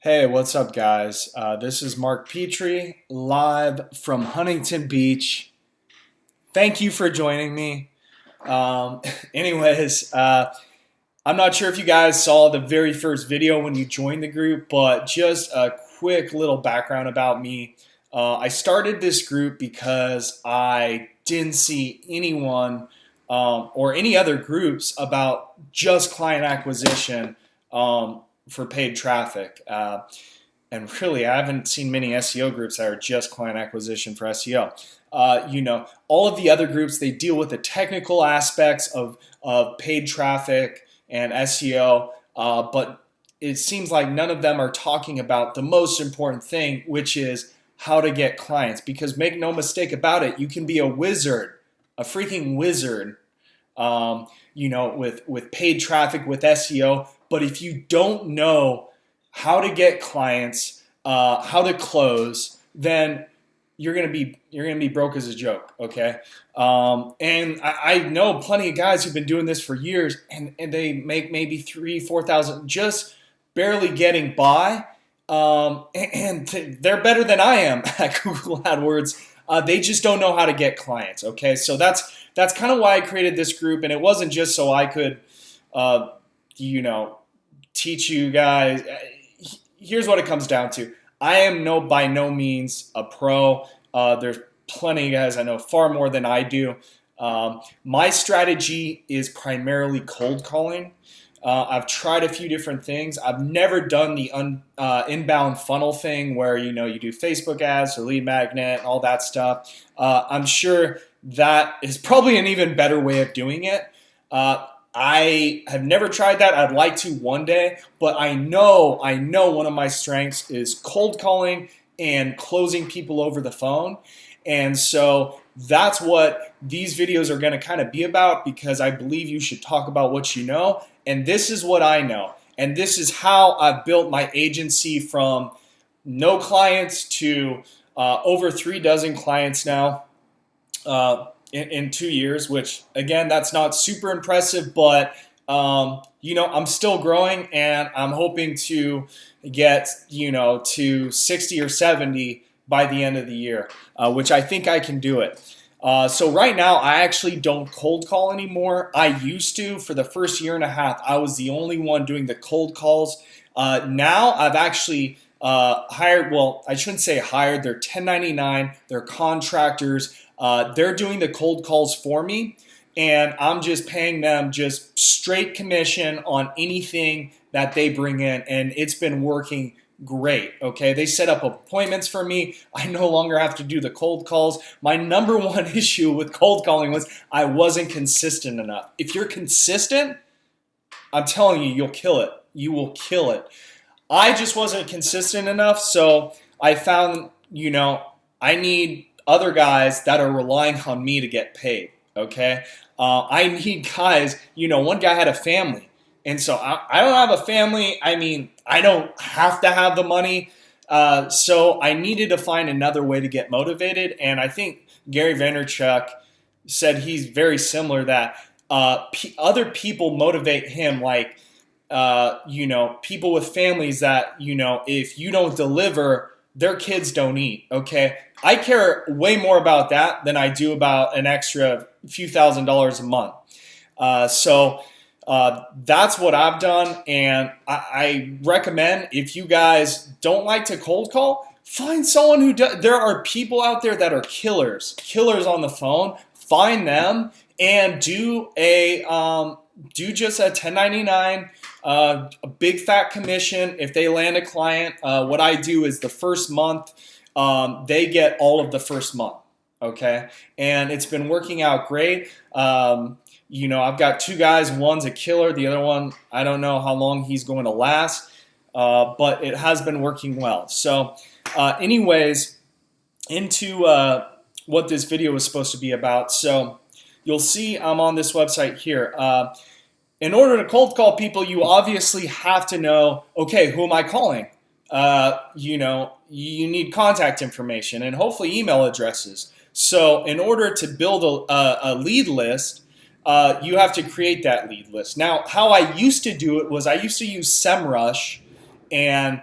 Hey, what's up, guys? This is Mark Petrie, live from Huntington Beach. Thank you for joining me. Um, anyways, I'm not sure if you guys saw the very first video when you joined the group, but just a quick little background about me. I started this group because I didn't see anyone or any other groups about just client acquisition for paid traffic. And really, I haven't seen many SEO groups that are just client acquisition for SEO. All of the other groups, they deal with the technical aspects of paid traffic and SEO, but it seems like none of them are talking about the most important thing, which is how to get clients. Because make no mistake about it, you can be a wizard, a freaking wizard, with paid traffic, with SEO. But if you don't know how to get clients, how to close, then you're gonna be broke as a joke. Okay. And I know plenty of guys who've been doing this for years, and they make maybe 3,000, 4,000 just barely getting by. And they're better than I am at Google AdWords. They just don't know how to get clients. Okay, so that's kind of why I created this group, and it wasn't just so I could, uh, you know, teach you guys. Here's what it comes down to. I am by no means a pro. There's plenty of guys I know far more than I do. My strategy is primarily cold calling. I've tried a few different things. I've never done the inbound funnel thing where you do Facebook ads or lead magnet and all that stuff. I'm sure that is probably an even better way of doing it. I have never tried that. I'd like to one day, but I know one of my strengths is cold calling and closing people over the phone. And so that's what these videos are going to kind of be about, because I believe you should talk about what you know. And this is what I know. And this is how I've built my agency from no clients to over 36 clients now. In 2 years, which again, that's not super impressive, but I'm still growing, and I'm hoping to get to 60 or 70 by the end of the year, which I think I can do it. So right now, I actually don't cold call anymore. I used to. For the first year and a half, I was the only one doing the cold calls. Now I've actually hired, well, I shouldn't say hired, they're 1099, they're contractors. They're doing the cold calls for me, and I'm just paying them just straight commission on anything that they bring in, and it's been working great. Okay, they set up appointments for me. I no longer have to do the cold calls. My number one issue with cold calling was I wasn't consistent enough. If you're consistent, I'm telling you, you'll kill it. You will kill it. I just wasn't consistent enough, so I found, I need other guys that are relying on me to get paid. Okay, I need guys. One guy had a family, and so I don't have a family. I mean, I don't have to have the money, so I needed to find another way to get motivated. And I think Gary Vaynerchuk said he's very similar, that other people motivate him, like people with families that if you don't deliver, their kids don't eat. Okay, I care way more about that than I do about an extra few $1,000s a month. So that's what I've done, and I recommend, if you guys don't like to cold call, find someone who does. There are people out there that are killers on the phone. Find them and do just a 1099. A big fat commission if they land a client. What I do is the first month, they get all of the first month. Okay, and it's been working out great. I've got two guys. One's a killer. The other one, I don't know how long he's going to last, but it has been working well. So, anyways, into what this video was supposed to be about. So, you'll see I'm on this website here. In order to cold call people, you obviously have to know, okay, who am I calling? You need contact information and hopefully email addresses. So in order to build a lead list, you have to create that lead list. Now, how I used to do it was I used to use SEMrush, and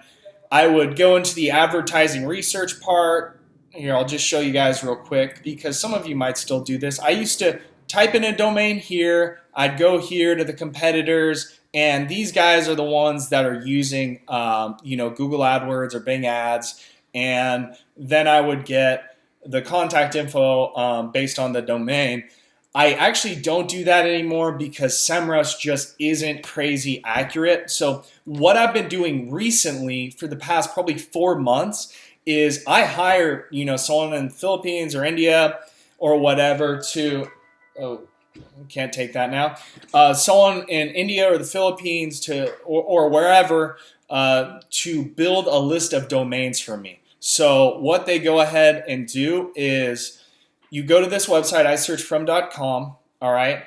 I would go into the advertising research part. Here, I'll just show you guys real quick because some of you might still do this. I used to type in a domain here. I'd go here to the competitors, and these guys are the ones that are using, Google AdWords or Bing Ads, and then I would get the contact info based on the domain. I actually don't do that anymore because SEMrush just isn't crazy accurate. So what I've been doing recently for the past probably 4 months is I hire, someone in the Philippines or India or whatever to, can't take that now, someone in India or the Philippines or wherever to build a list of domains for me. So what they go ahead and do is you go to this website, isearchfrom.com, all right?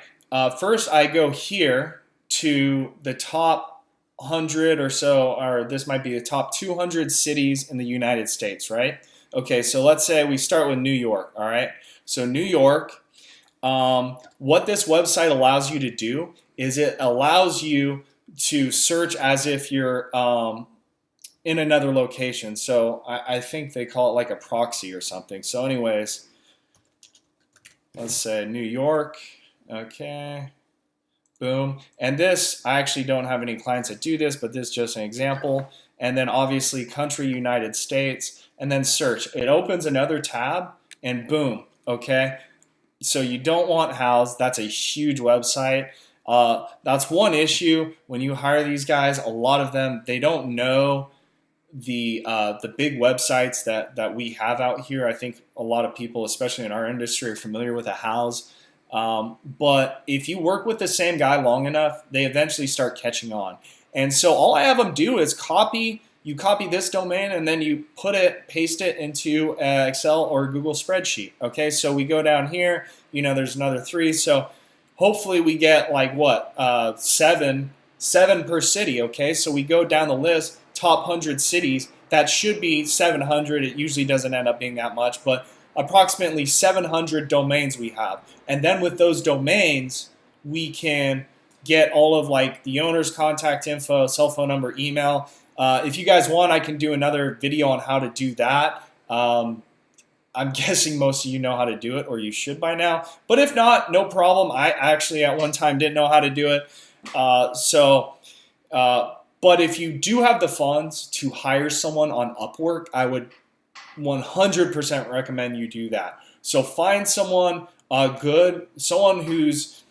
First, I go here to the top 100 or so, or this might be the top 200 cities in the United States, right? Okay, so let's say we start with New York, all right? So New York, what this website allows you to do is it allows you to search as if you're in another location. So I think they call it like a proxy or something. So anyways, let's say New York, okay, boom. And this, I actually don't have any clients that do this, but this is just an example. And then obviously country, United States, and then search. It opens another tab and boom, okay. So you don't want house, that's a huge website. That's one issue when you hire these guys. A lot of them, they don't know the big websites that we have out here. I think a lot of people, especially in our industry, are familiar with a house. But if you work with the same guy long enough, they eventually start catching on. And so all I have them do is you copy this domain and then you paste it into Excel or Google spreadsheet. Okay, so we go down here, there's another 3. So hopefully we get like what, 7 per city. Okay, so we go down the list, top 100 cities. That should be 700. It usually doesn't end up being that much, but approximately 700 domains we have. And then with those domains, we can get all of like the owner's contact info, cell phone number, email. If you guys want, I can do another video on how to do that. I'm guessing most of you know how to do it, or you should by now. But if not, no problem. I actually at one time didn't know how to do it. But if you do have the funds to hire someone on Upwork, I would 100% recommend you do that. So find someone good, find someone who's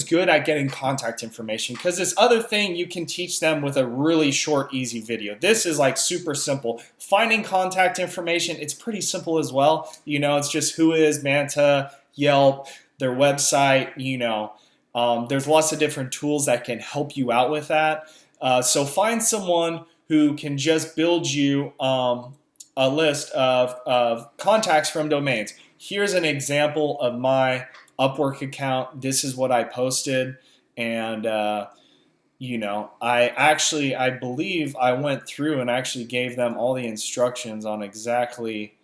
good at getting contact information, because this other thing you can teach them with a really short, easy video. This is like super simple. Finding contact information, it's pretty simple as well. It's just Whois, Manta, Yelp, their website, there's lots of different tools that can help you out with that. So find someone who can just build you a list of contacts from domains. Here's an example of my Upwork account. This is what I posted, and I believe I went through and actually gave them all the instructions on exactly.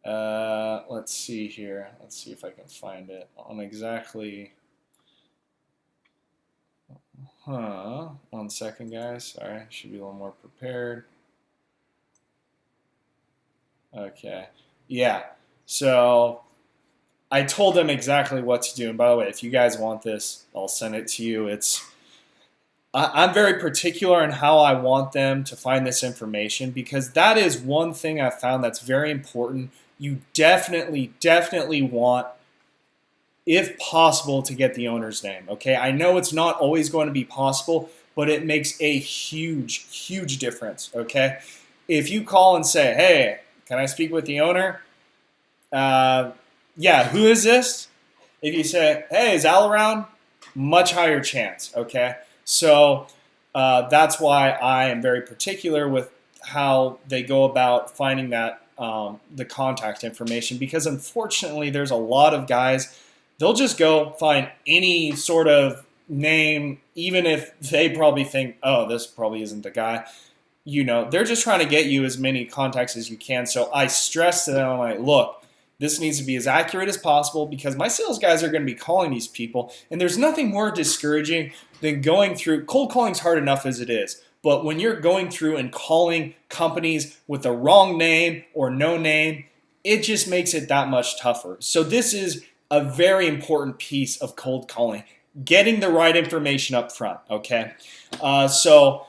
Let's see here. Let's see if I can find it on exactly. 1 second, guys. Sorry, I should be a little more prepared. Okay. Yeah. So I told them exactly what to do. And by the way, if you guys want this, I'll send it to you. I'm very particular in how I want them to find this information, because that is one thing I've found that's very important. You definitely want, if possible, to get the owner's name. Okay, I know it's not always going to be possible, but it makes a huge difference. Okay, if you call and say, "Hey, can I speak with the owner?" Yeah, who is this? If you say, "Hey, is Al around?" Much higher chance. Okay, so that's why I am very particular with how they go about finding that the contact information, because unfortunately, there's a lot of guys. They'll just go find any sort of name, even if they probably think, "Oh, this probably isn't the guy." They're just trying to get you as many contacts as you can. So I stress to them, I'm like, look, This needs to be as accurate as possible because my sales guys are going to be calling these people, and there's nothing more discouraging than going through. Cold calling's hard enough as it is, but when you're going through and calling companies with the wrong name or no name, it just makes it that much tougher. So this is a very important piece of cold calling, getting the right information up front, okay? So,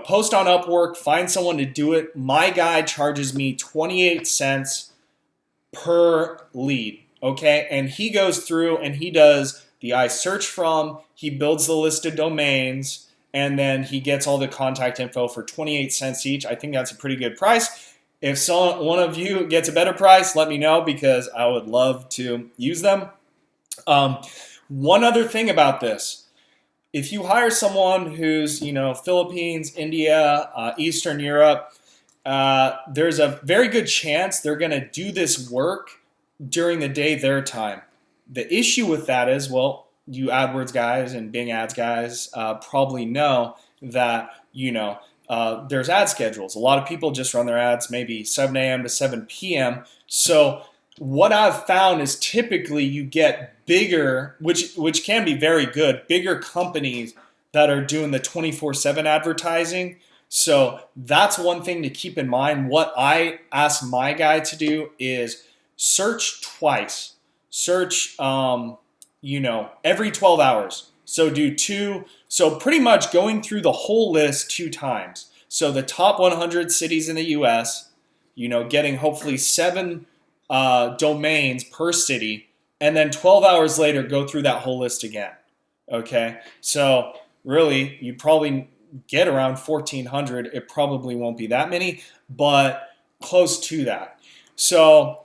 post on Upwork, find someone to do it. My guy charges me 28 cents per lead, okay? And he goes through and he does the I search from, he builds the list of domains, and then he gets all the contact info for 28 cents each. I think that's a pretty good price. If one of you gets a better price, let me know because I would love to use them. One other thing about this, if you hire someone who's, Philippines, India, Eastern Europe, there's a very good chance they're going to do this work during the day their time. The issue with that is, well, you AdWords guys and Bing Ads guys probably know that, there's ad schedules. A lot of people just run their ads maybe 7 a.m. to 7 p.m. So what I've found is typically you get bigger, which can be very good, bigger companies that are doing the 24/7 advertising. So that's one thing to keep in mind. What I ask my guy to do is search twice. Search, every 12 hours. So do two. So pretty much going through the whole list 2 times. So the top 100 cities in the U.S., getting hopefully 7 domains per city, and then 12 hours later go through that whole list again. Okay, so really you probably get around 1,400. It probably won't be that many, but close to that. So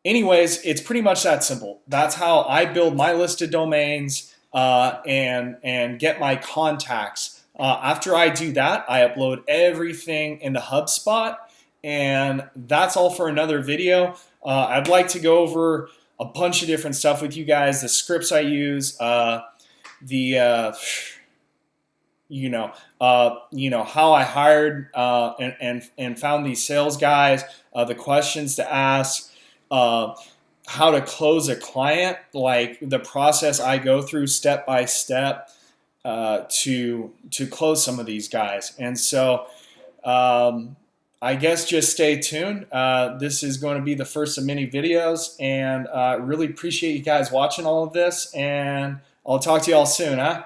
anyways, it's pretty much that simple. That's how I build my list of domains and get my contacts. After I do that, I upload everything into HubSpot, and that's all for another video. I'd like to go over a bunch of different stuff with you guys, the scripts I use, how I hired and found these sales guys, the questions to ask, how to close a client, like the process I go through step by step to close some of these guys. And so I guess just stay tuned. This is going to be the first of many videos, and really appreciate you guys watching all of this, and I'll talk to you all soon, huh?